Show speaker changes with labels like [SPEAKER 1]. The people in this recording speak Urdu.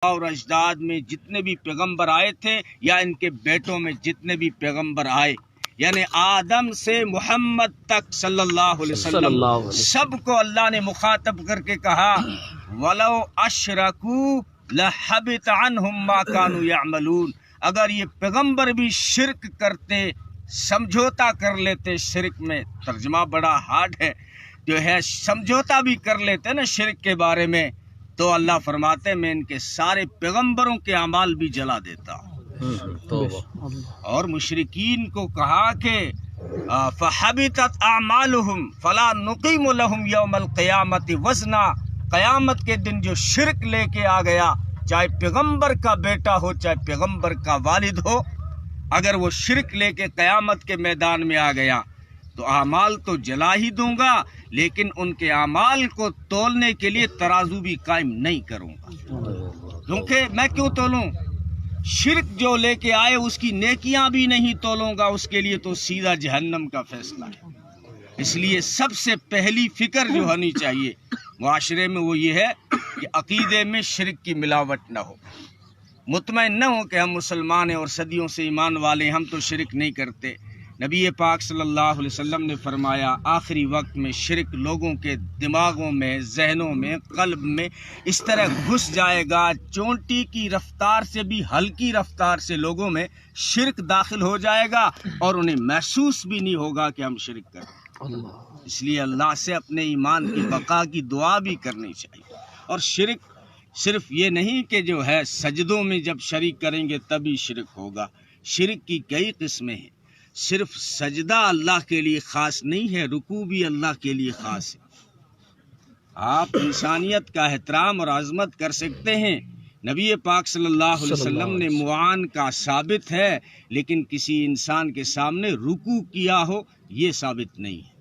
[SPEAKER 1] اور اجداد میں جتنے بھی پیغمبر آئے تھے یا ان کے بیٹوں میں جتنے بھی پیغمبر آئے، یعنی آدم سے محمد تک صلی اللہ علیہ وسلم سب کو اللہ نے مخاطب کر کے کہا وَلَوْ أَشْرَكُوا لَحَبِطَ عَنْهُمْ مَا كَانُوا يَعْمَلُونَ، اگر یہ پیغمبر بھی شرک کرتے، سمجھوتا کر لیتے، شرک میں ترجمہ بڑا ہارڈ ہے، جو ہے سمجھوتا بھی کر لیتے نا شرک کے بارے میں، تو اللہ فرماتے میں ان کے سارے پیغمبروں کے اعمال بھی جلا دیتا ہوں۔ اور مشرکین کو کہا کہ فَحَبِطَتْ أَعْمَالُهُمْ فَلَا نُقِيمُ لَهُمْ يَوْمَ الْقِيَامَةِ وَزْنًا، قیامت کے دن جو شرک لے کے آ گیا، چاہے پیغمبر کا بیٹا ہو چاہے پیغمبر کا والد ہو، اگر وہ شرک لے کے قیامت کے میدان میں آ گیا تو اعمال تو جلا ہی دوں گا، لیکن ان کے اعمال کو تولنے کے لیے ترازو بھی قائم نہیں کروں گا، کیونکہ میں کیوں تولوں؟ شرک جو لے کے آئے اس کی نیکیاں بھی نہیں تولوں گا، اس کے لیے تو سیدھا جہنم کا فیصلہ ہے۔ اس لیے سب سے پہلی فکر جو ہونی چاہیے معاشرے میں وہ یہ ہے کہ عقیدے میں شرک کی ملاوٹ نہ ہو، مطمئن نہ ہو کہ ہم مسلمان ہیں اور صدیوں سے ایمان والے ہیں، ہم تو شرک نہیں کرتے۔ نبی پاک صلی اللہ علیہ وسلم نے فرمایا آخری وقت میں شرک لوگوں کے دماغوں میں، ذہنوں میں، قلب میں اس طرح گھس جائے گا، چونٹی کی رفتار سے بھی ہلکی رفتار سے لوگوں میں شرک داخل ہو جائے گا اور انہیں محسوس بھی نہیں ہوگا کہ ہم شرک کریں۔ اس لیے اللہ سے اپنے ایمان کی بقا کی دعا بھی کرنی چاہیے۔ اور شرک صرف یہ نہیں کہ جو ہے سجدوں میں جب شریک کریں گے تبھی شرک ہوگا، شرک کی کئی قسمیں ہیں۔ صرف سجدہ اللہ کے لیے خاص نہیں ہے، رکوع بھی اللہ کے لیے خاص ہے۔ آپ انسانیت کا احترام اور عظمت کر سکتے ہیں، نبی پاک صلی اللہ علیہ وسلم نے معان کا ثابت ہے، لیکن کسی انسان کے سامنے رکوع کیا ہو یہ ثابت نہیں ہے۔